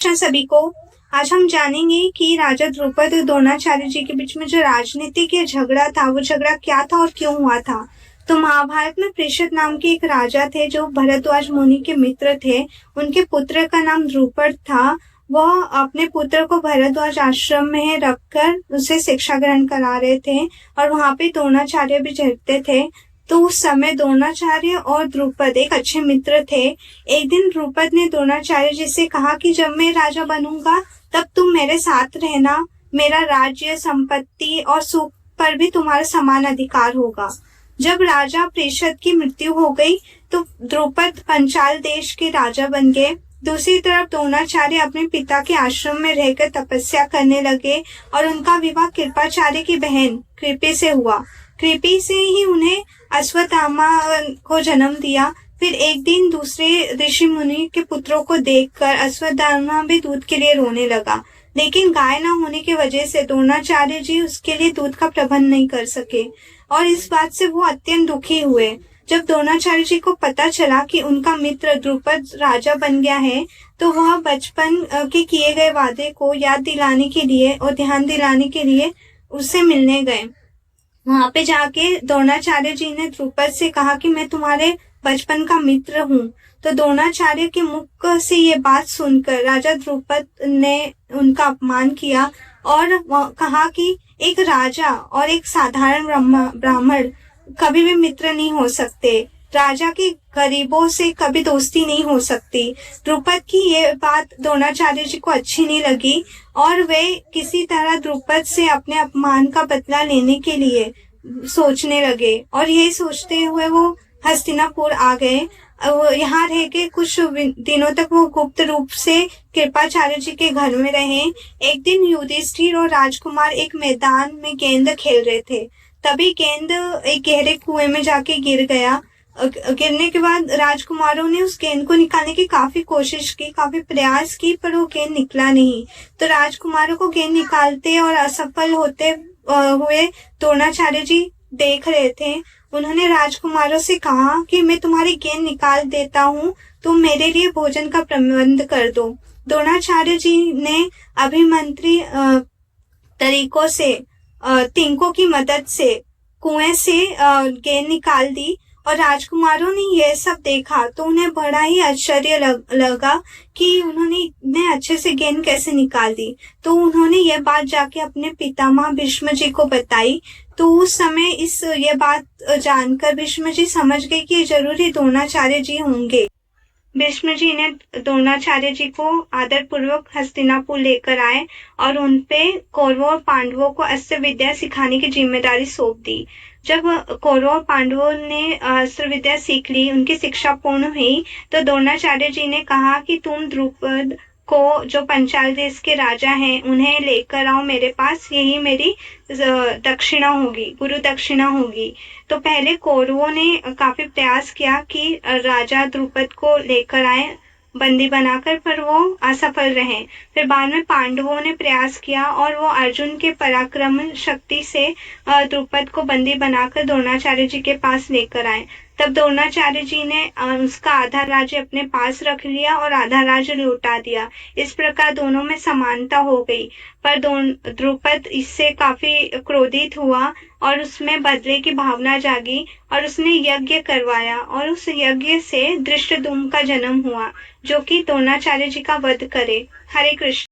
अच्छा सभी को। आज हम जानेंगे कि राजा द्रुपद और द्रोणाचार्य जी के बीच में जो राजनीतिक झगड़ा था वो झगड़ा क्या था और क्यों हुआ था। तो महाभारत में पृषद नाम के एक राजा थे जो भरद्वाज मुनि के मित्र थे। उनके पुत्र का नाम द्रुपद था। वह अपने पुत्र को भरद्वाज आश्रम में रखकर उसे शिक्षा ग्रहण करा रहे थे और वहां पे द्रोणाचार्य भी रहते थे। तो उस समय द्रोणाचार्य और द्रुपद एक अच्छे मित्र थे। एक दिन द्रुपद ने द्रोणाचार्य जी से कहा कि जब मैं राजा बनूंगा तब तुम मेरे साथ रहना। मेरा राज्य, संपत्ति और सुख पर भी तुम्हारा समान अधिकार होगा। जब राजा पृषद की मृत्यु हो गई तो द्रुपद पंचाल देश के राजा बन गए। दूसरी तरफ द्रोणाचार्य अपने पिता के आश्रम में रहकर तपस्या करने लगे और उनका विवाह कृपाचार्य की बहन कृपि से हुआ। कृपि से ही उन्हें अश्वत्थामा को जन्म दिया। फिर एक दिन दूसरे ऋषि मुनि के पुत्रों को देखकर अश्वत्थामा भी दूध के लिए रोने लगा, लेकिन गाय न होने की वजह से द्रोणाचार्य जी उसके लिए दूध का प्रबंध नहीं कर सके और इस बात से वो अत्यंत दुखी हुए। जब द्रोणाचार्य जी को पता चला कि उनका मित्र द्रुपद राजा बन गया है तो वह बचपन के किए गए वादे को याद दिलाने के लिए और ध्यान दिलाने के लिए उससे मिलने गए। वहां पे जाके द्रोणाचार्य जी ने द्रुपद से कहा कि मैं तुम्हारे बचपन का मित्र हूँ। तो द्रोणाचार्य के मुख से ये बात सुनकर राजा द्रुपद ने उनका अपमान किया और कहा कि एक राजा और एक साधारण ब्राह्मण कभी भी मित्र नहीं हो सकते। राजा के गरीबों से कभी दोस्ती नहीं हो सकती। द्रुपद की ये बात द्रोणाचार्य जी को अच्छी नहीं लगी और वे किसी तरह द्रुपद से अपने अपमान का बदला लेने के लिए सोचने लगे और यही सोचते हुए वो हस्तिनापुर आ गए। यहाँ रह के कुछ दिनों तक वो गुप्त रूप से कृपाचार्य जी के घर में रहे। एक दिन युधिष्ठिर और राजकुमार एक मैदान में गेंद खेल रहे थे। तभी गेंद एक गहरे कुएं में जाके गिर गया। गिरने के बाद राजकुमारों ने उस गेंद को निकालने की काफी कोशिश की, काफी प्रयास की, पर वो गेंद निकला नहीं। तो राजकुमारों को गेंद निकालते और असफल होते हुए द्रोणाचार्य जी देख रहे थे। उन्होंने राजकुमारों से कहा कि मैं तुम्हारी गेंद निकाल देता हूँ, तुम मेरे लिए भोजन का प्रबंध कर दो। द्रोणाचार्य जी ने अभिमंत्री तरीकों से तिनकों की मदद से कुएं से गेंद निकाल दी और राजकुमारों ने यह सब देखा तो उन्हें बड़ा ही आश्चर्य लगा कि उन्होंने इतने अच्छे से गेंद कैसे निकाल दी। तो उन्होंने यह बात जाके अपने पितामह भीष्म जी को बताई। तो उस समय ये बात जानकर भीष्म जी समझ गए कि जरूर द्रोणाचार्य जी होंगे। भीष्म जी ने द्रोणाचार्य जी को आदर पूर्वक हस्तिनापुर लेकर आए और उनपे कौरवों और पांडवों को अस्त्र विद्या सिखाने की जिम्मेदारी सौंप दी। जब कौरवों और पांडवों ने अस्त्र विद्या सीख ली, उनकी शिक्षा पूर्ण हुई, तो द्रोणाचार्य जी ने कहा कि तुम द्रुपद को, जो पंचाल देश के राजा हैं, उन्हें लेकर आओ मेरे पास। यही मेरी दक्षिणा होगी, गुरु दक्षिणा होगी। तो पहले कौरवों ने काफी प्रयास किया कि राजा द्रुपद को लेकर आए बंदी बनाकर, पर वो असफल रहे। फिर बाद में पांडवों ने प्रयास किया और वो अर्जुन के पराक्रम शक्ति से द्रुपद को बंदी बनाकर द्रोणाचार्य जी के पास लेकर आए। तब द्रोणाचार्य जी ने उसका आधा राज्य अपने पास रख लिया और आधा राज्य लौटा दिया। इस प्रकार दोनों में समानता हो गई। पर द्रुपद इससे काफी क्रोधित हुआ और उसमें बदले की भावना जागी और उसने यज्ञ करवाया और उस यज्ञ से धृष्टद्युम्न का जन्म हुआ, जो कि द्रोणाचार्य जी का वध करे। हरे कृष्ण।